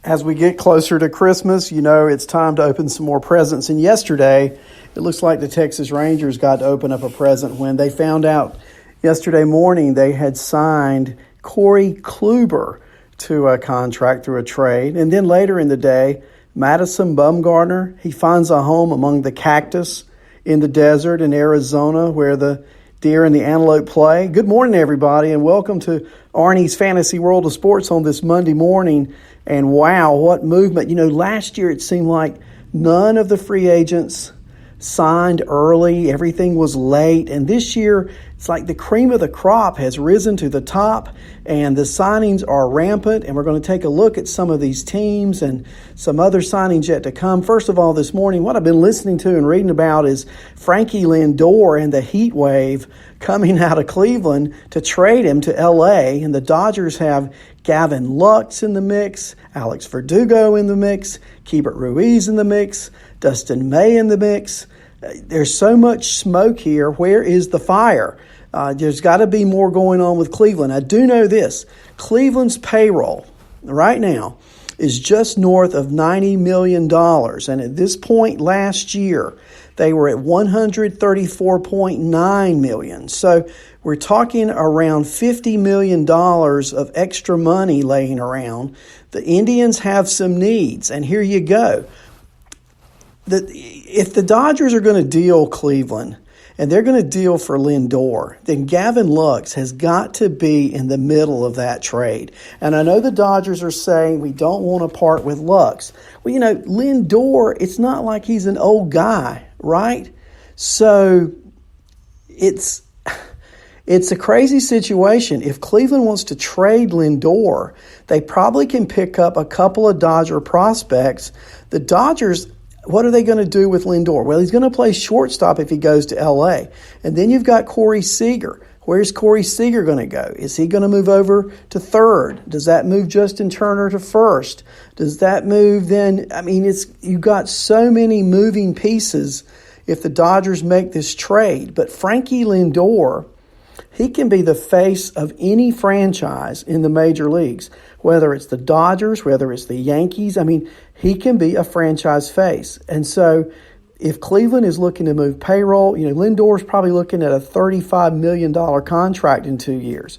As we get closer to Christmas, it's time to open some more presents. And yesterday, it looks like the Texas Rangers got to open up a present when they found out yesterday morning they had signed Corey Kluber to a contract through a trade. And then later in the day, Madison Bumgarner, he finds a home among the cactus in the desert in Arizona where the deer and the antelope play. Good morning, everybody, and welcome to Arnie's Fantasy World of Sports on this Monday morning. And wow, what movement. Last year it seemed like none of the free agents signed early. Everything was late. And this year, it's like the cream of the crop has risen to the top and the signings are rampant. And we're going to take a look at some of these teams and some other signings yet to come. First of all, this morning, what I've been listening to and reading about is Frankie Lindor and the heat wave coming out of Cleveland to trade him to L.A. And the Dodgers have Gavin Lux in the mix, Alex Verdugo in the mix, Keibert Ruiz in the mix, Dustin May in the mix. There's so much smoke here. Where is the fire? There's got to be more going on with Cleveland. I do know this. Cleveland's payroll right now is just north of $90 million. And at this point last year, they were at $134.9 million. So we're talking around $50 million of extra money laying around. The Indians have some needs, and here you go. If the Dodgers are going to deal Cleveland, and they're going to deal for Lindor, then Gavin Lux has got to be in the middle of that trade. And I know the Dodgers are saying we don't want to part with Lux. Well, Lindor, it's not like he's an old guy, right? So it's a crazy situation. If Cleveland wants to trade Lindor, they probably can pick up a couple of Dodger prospects. The Dodgers, what are they going to do with Lindor? Well, he's going to play shortstop if he goes to L.A. And then you've got Corey Seager. Where's Corey Seager going to go? Is he going to move over to third? Does that move Justin Turner to first? Does that move then? You've got so many moving pieces if the Dodgers make this trade. But Frankie Lindor, he can be the face of any franchise in the major leagues, whether it's the Dodgers, whether it's the Yankees. He can be a franchise face. And so if Cleveland is looking to move payroll, Lindor's probably looking at a $35 million contract in 2 years.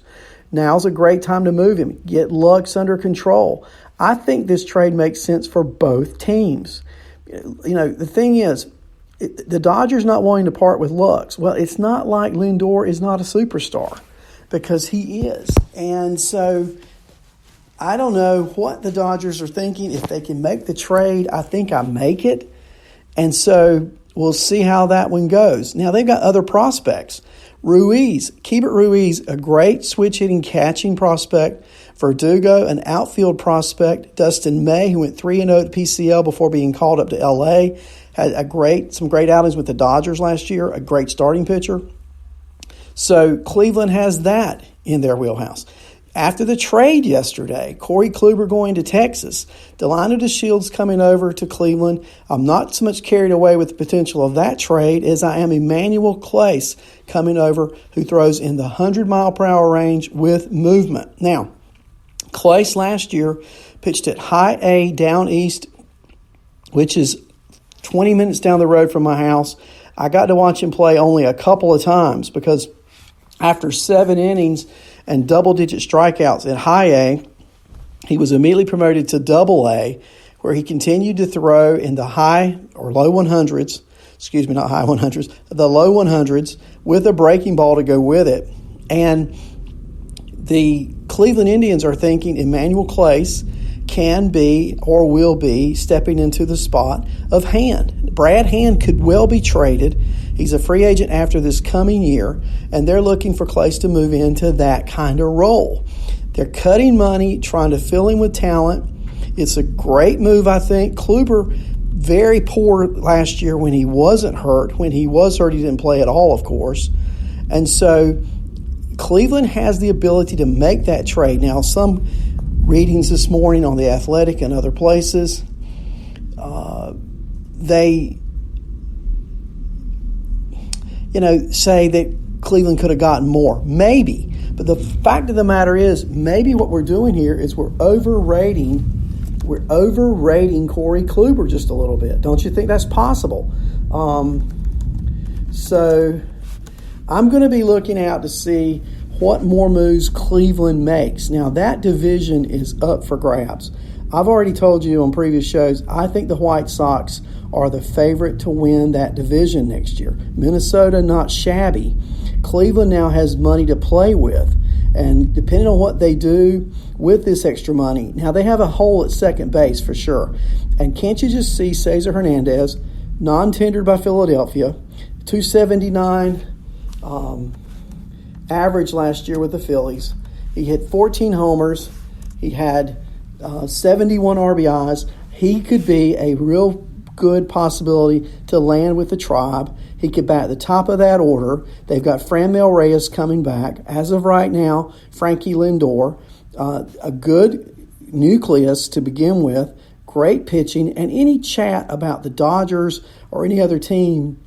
Now's a great time to move him, get Lux under control. I think this trade makes sense for both teams. The thing is, the Dodgers not wanting to part with Lux. Well, it's not like Lindor is not a superstar, because he is. And so I don't know what the Dodgers are thinking. If they can make the trade, I think I make it. And so we'll see how that one goes. Now, they've got other prospects. Keibert Ruiz, a great switch-hitting catching prospect. Verdugo, an outfield prospect. Dustin May, who went 3-0 at PCL before being called up to L.A., had some great outings with the Dodgers last year, a great starting pitcher. So Cleveland has that in their wheelhouse. After the trade yesterday, Corey Kluber going to Texas, Delino DeShields coming over to Cleveland. I'm not so much carried away with the potential of that trade as I am Emmanuel Clase coming over, who throws in the 100-mile-per-hour range with movement. Now, Clase last year pitched at High A down east, which is 20 minutes down the road from my house. I got to watch him play only a couple of times because after 7 innings and double-digit strikeouts at High A, he was immediately promoted to Double A, where he continued to throw in the low 100s, the low 100s with a breaking ball to go with it. And the Cleveland Indians are thinking Emmanuel Clase can be or will be stepping into the spot of Hand. Brad Hand could well be traded. He's a free agent after this coming year, and they're looking for Clase to move into that kind of role. They're cutting money, trying to fill in with talent. It's a great move, I think. Kluber, very poor last year when he wasn't hurt. When he was hurt, he didn't play at all, of course. And so Cleveland has the ability to make that trade. Now, some readings this morning on The Athletic and other places, they say that Cleveland could have gotten more. Maybe. But the fact of the matter is, maybe what we're doing here is we're overrating we're overrating Corey Kluber just a little bit. Don't you think that's possible? So I'm going to be looking out to see what more moves Cleveland makes. Now, that division is up for grabs. I've already told you on previous shows, I think the White Sox are the favorite to win that division next year. Minnesota, not shabby. Cleveland now has money to play with. And depending on what they do with this extra money, now they have a hole at second base for sure. And can't you just see Cesar Hernandez, non-tendered by Philadelphia, 279 average last year with the Phillies. He hit 14 homers. He had 71 RBIs. He could be a real good possibility to land with the Tribe. He could bat at the top of that order. They've got Franmil Reyes coming back. As of right now, Frankie Lindor, a good nucleus to begin with, great pitching, and any chat about the Dodgers or any other team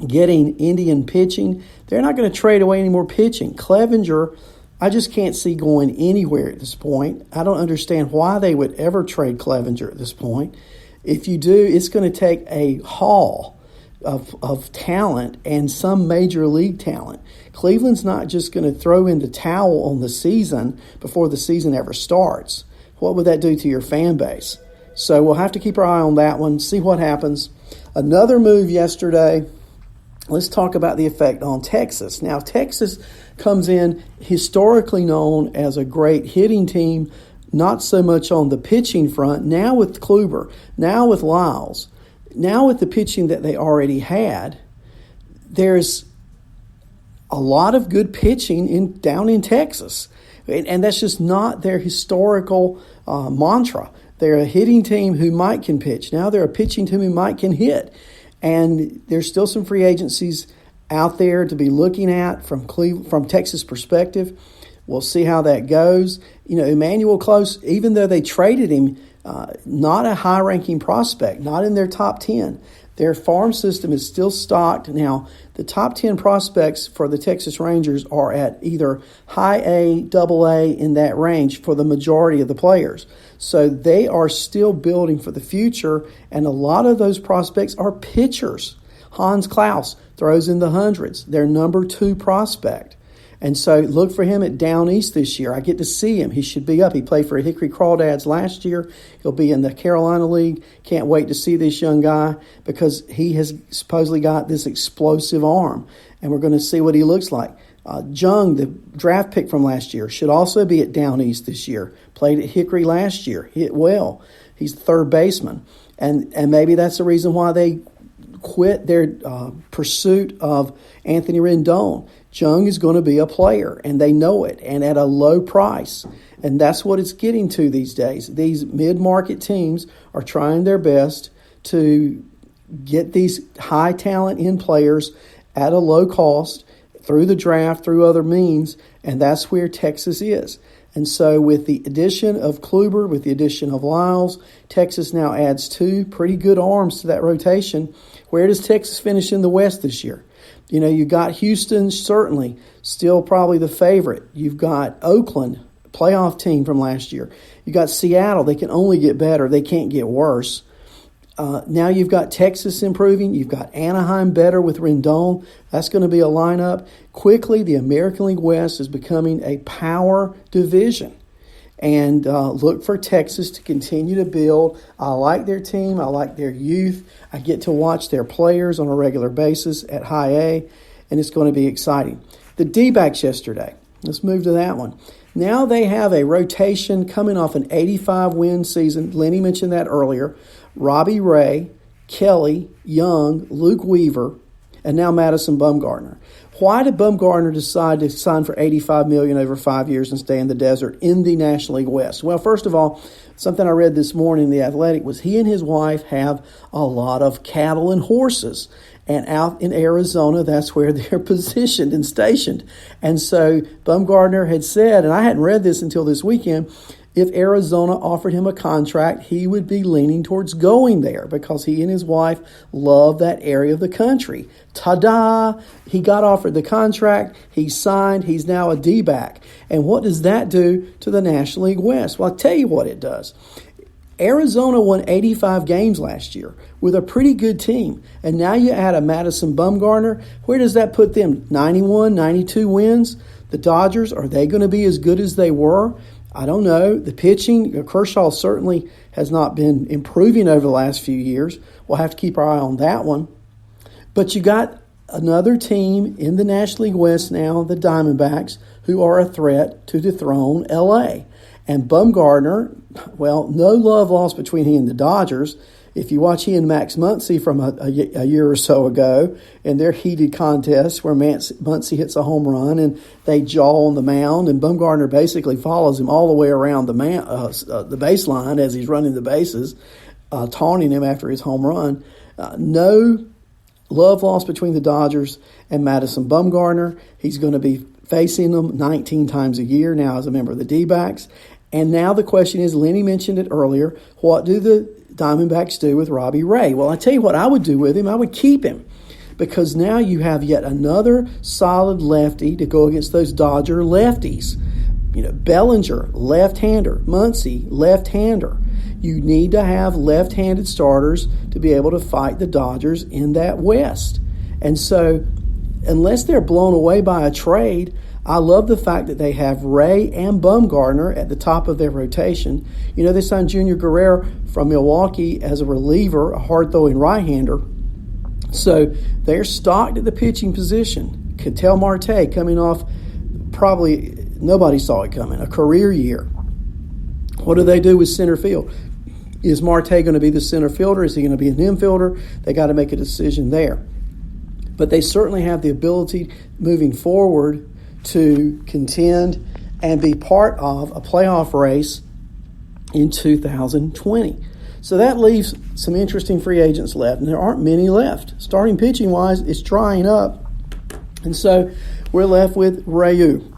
getting Indian pitching, they're not going to trade away any more pitching. Clevenger, I just can't see going anywhere at this point. I don't understand why they would ever trade Clevenger at this point. If you do, it's going to take a haul of talent and some major league talent. Cleveland's not just going to throw in the towel on the season before the season ever starts. What would that do to your fan base? So we'll have to keep our eye on that one, see what happens. Another move yesterday, let's talk about the effect on Texas. Now, Texas comes in historically known as a great hitting team, not so much on the pitching front. Now with Kluber, now with Lyles, now with the pitching that they already had, there's a lot of good pitching down in Texas. And that's just not their historical mantra. They're a hitting team who might can pitch. Now they're a pitching team who might can hit. And there's still some free agencies out there to be looking at from Texas perspective. We'll see how that goes. You know, Emmanuel Close, even though they traded him, not a high-ranking prospect, not in their top 10. Their farm system is still stocked. Now, the top 10 prospects for the Texas Rangers are at either high A, double A, in that range for the majority of the players. So they are still building for the future, and a lot of those prospects are pitchers. Hans Klaus throws in the hundreds, their number 2 prospect. And so look for him at Down East this year. I get to see him. He should be up. He played for Hickory Crawdads last year. He'll be in the Carolina League. Can't wait to see this young guy because he has supposedly got this explosive arm. And we're going to see what he looks like. Jung, the draft pick from last year, should also be at Down East this year. Played at Hickory last year. Hit well. He's the third baseman. And maybe that's the reason why they quit their pursuit of Anthony Rendon. Jung is going to be a player, and they know it, and at a low price. And that's what it's getting to these days. These mid-market teams are trying their best to get these high-talent players at a low cost through the draft, through other means, and that's where Texas is. And so with the addition of Kluber, with the addition of Lyles, Texas now adds 2 pretty good arms to that rotation. Where does Texas finish in the West this year? You know, you got Houston, certainly, still probably the favorite. You've got Oakland, playoff team from last year. You got Seattle. They can only get better. They can't get worse. Now you've got Texas improving. You've got Anaheim better with Rendon. That's going to be a lineup. Quickly, the American League West is becoming a power division. And look for Texas to continue to build. I like their team. I like their youth. I get to watch their players on a regular basis at high A, and it's going to be exciting. The D-backs yesterday. Let's move to that one. Now they have a rotation coming off an 85-win season. Lenny mentioned that earlier. Robbie Ray, Kelly, Young, Luke Weaver, and now Madison Bumgarner. Why did Bumgarner decide to sign for $85 million over 5 years and stay in the desert in the National League West? Well, first of all, something I read this morning in The Athletic was he and his wife have a lot of cattle and horses. And out in Arizona, that's where they're positioned and stationed. And so Bumgarner had said, and I hadn't read this until this weekend, if Arizona offered him a contract, he would be leaning towards going there because he and his wife love that area of the country. Ta-da! He got offered the contract. He signed. He's now a D-back. And what does that do to the National League West? Well, I'll tell you what it does. Arizona won 85 games last year with a pretty good team. And now you add a Madison Bumgarner. Where does that put them? 91, 92 wins? The Dodgers, are they going to be as good as they were? I don't know. The pitching, Kershaw certainly has not been improving over the last few years. We'll have to keep our eye on that one. But you got another team in the National League West now, the Diamondbacks, who are a threat to dethrone L.A. And Bumgarner, well, no love lost between he and the Dodgers. If you watch he and Max Muncy from a year or so ago in their heated contest where Muncy hits a home run and they jaw on the mound, and Bumgarner basically follows him all the way around the baseline as he's running the bases, taunting him after his home run. No love lost between the Dodgers and Madison Bumgarner. He's going to be facing them 19 times a year now as a member of the D-backs. And now the question is, Lenny mentioned it earlier, what do the Diamondbacks do with Robbie Ray? Well, I tell you what I would do with him. I would keep him, because now you have yet another solid lefty to go against those Dodger lefties. You know, Bellinger, left-hander. Muncy, left-hander. You need to have left-handed starters to be able to fight the Dodgers in that West. And so, unless they're blown away by a trade, I love the fact that they have Ray and Bumgarner at the top of their rotation. You know, they signed Junior Guerrero from Milwaukee as a reliever, a hard-throwing right-hander. So they're stocked at the pitching position. Ketel Marte coming off, probably nobody saw it coming, a career year. What do they do with center field? Is Marte going to be the center fielder? Is he going to be an infielder? They got to make a decision there. But they certainly have the ability moving forward to contend and be part of a playoff race in 2020. So that leaves some interesting free agents left, and there aren't many left. Starting pitching-wise, it's drying up. And so we're left with Ryu,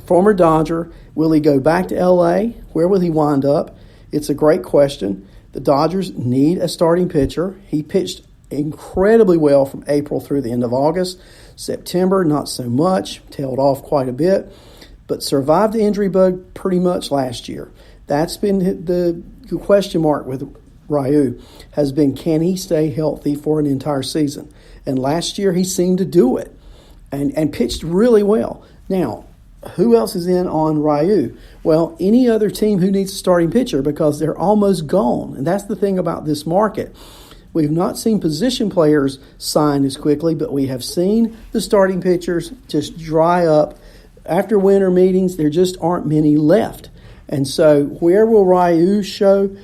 former Dodger. Will he go back to L.A.? Where will he wind up? It's a great question. The Dodgers need a starting pitcher. He pitched incredibly well from April through the end of August. September, not so much, tailed off quite a bit, but survived the injury bug pretty much last year. That's been the question mark with Ryu, has been, can he stay healthy for an entire season? And last year he seemed to do it and pitched really well. Now, who else is in on Ryu? Well, any other team who needs a starting pitcher, because they're almost gone. And that's the thing about this market. We've not seen position players sign as quickly, but we have seen the starting pitchers just dry up. After winter meetings, there just aren't many left. And so where will Ryu show?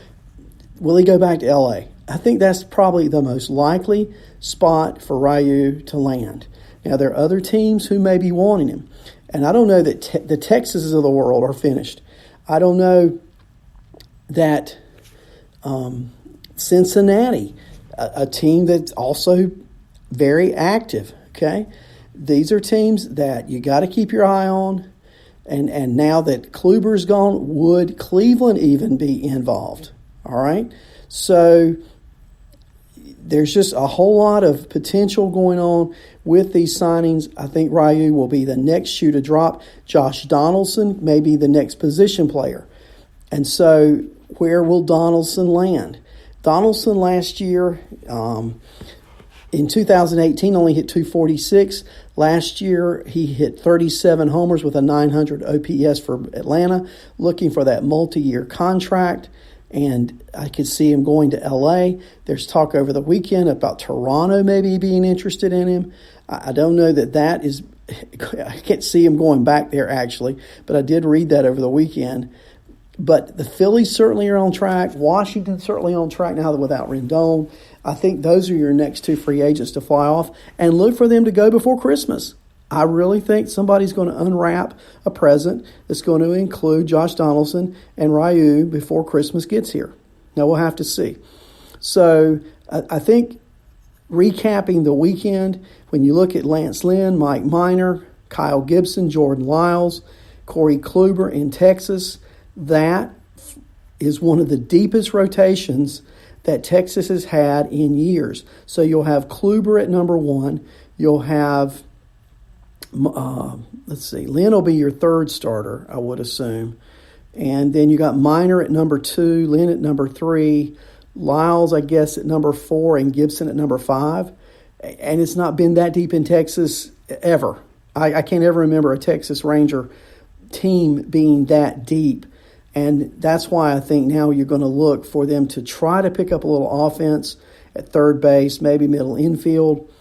Will he go back to L.A.? I think that's probably the most likely spot for Ryu to land. Now, there are other teams who may be wanting him. And I don't know that the Texases of the world are finished. I don't know that Cincinnati, a team that's also very active, okay? These are teams that you got to keep your eye on. And now that Kluber's gone, would Cleveland even be involved? All right? So there's just a whole lot of potential going on with these signings. I think Ryu will be the next shoe to drop. Josh Donaldson may be the next position player. And so where will Donaldson land? Donaldson last year, in 2018, only hit 246. Last year, he hit 37 homers with a 900 OPS for Atlanta, looking for that multi-year contract. And I could see him going to L.A. There's talk over the weekend about Toronto maybe being interested in him. I don't know that is – I can't see him going back there actually, but I did read that over the weekend. But the Phillies certainly are on track. Washington's certainly on track now without Rendon. I think those are your next two free agents to fly off, and look for them to go before Christmas. I really think somebody's going to unwrap a present that's going to include Josh Donaldson and Ryu before Christmas gets here. Now, we'll have to see. So I think recapping the weekend, when you look at Lance Lynn, Mike Minor, Kyle Gibson, Jordan Lyles, Corey Kluber in Texas, that is one of the deepest rotations that Texas has had in years. So you'll have Kluber at number one. You'll have, Lynn will be your third starter, I would assume. And then you got Minor at number 2, Lynn at number 3, Lyles, I guess, at number 4, and Gibson at number 5. And it's not been that deep in Texas ever. I can't ever remember a Texas Ranger team being that deep. And that's why I think now you're going to look for them to try to pick up a little offense at third base, maybe middle infield.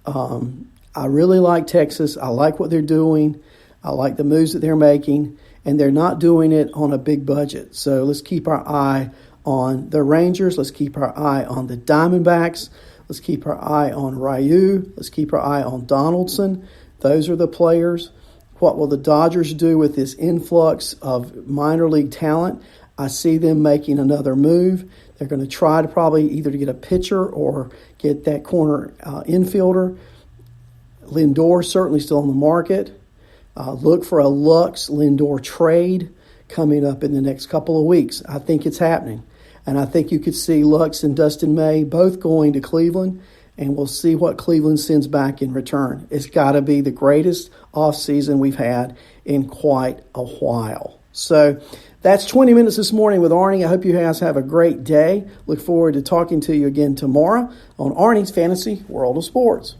I really like Texas. I like what they're doing. I like the moves that they're making. And they're not doing it on a big budget. So let's keep our eye on the Rangers. Let's keep our eye on the Diamondbacks. Let's keep our eye on Ryu. Let's keep our eye on Donaldson. Those are the players. What will the Dodgers do with this influx of minor league talent? I see them making another move. They're going to try to probably either to get a pitcher or get that corner infielder. Lindor certainly still on the market. Look for a Lux Lindor trade coming up in the next couple of weeks. I think it's happening. And I think you could see Lux and Dustin May both going to Cleveland, and we'll see what Cleveland sends back in return. It's got to be the greatest offseason we've had in quite a while. So that's 20 minutes this morning with Arnie. I hope you guys have a great day. Look forward to talking to you again tomorrow on Arnie's Fantasy World of Sports.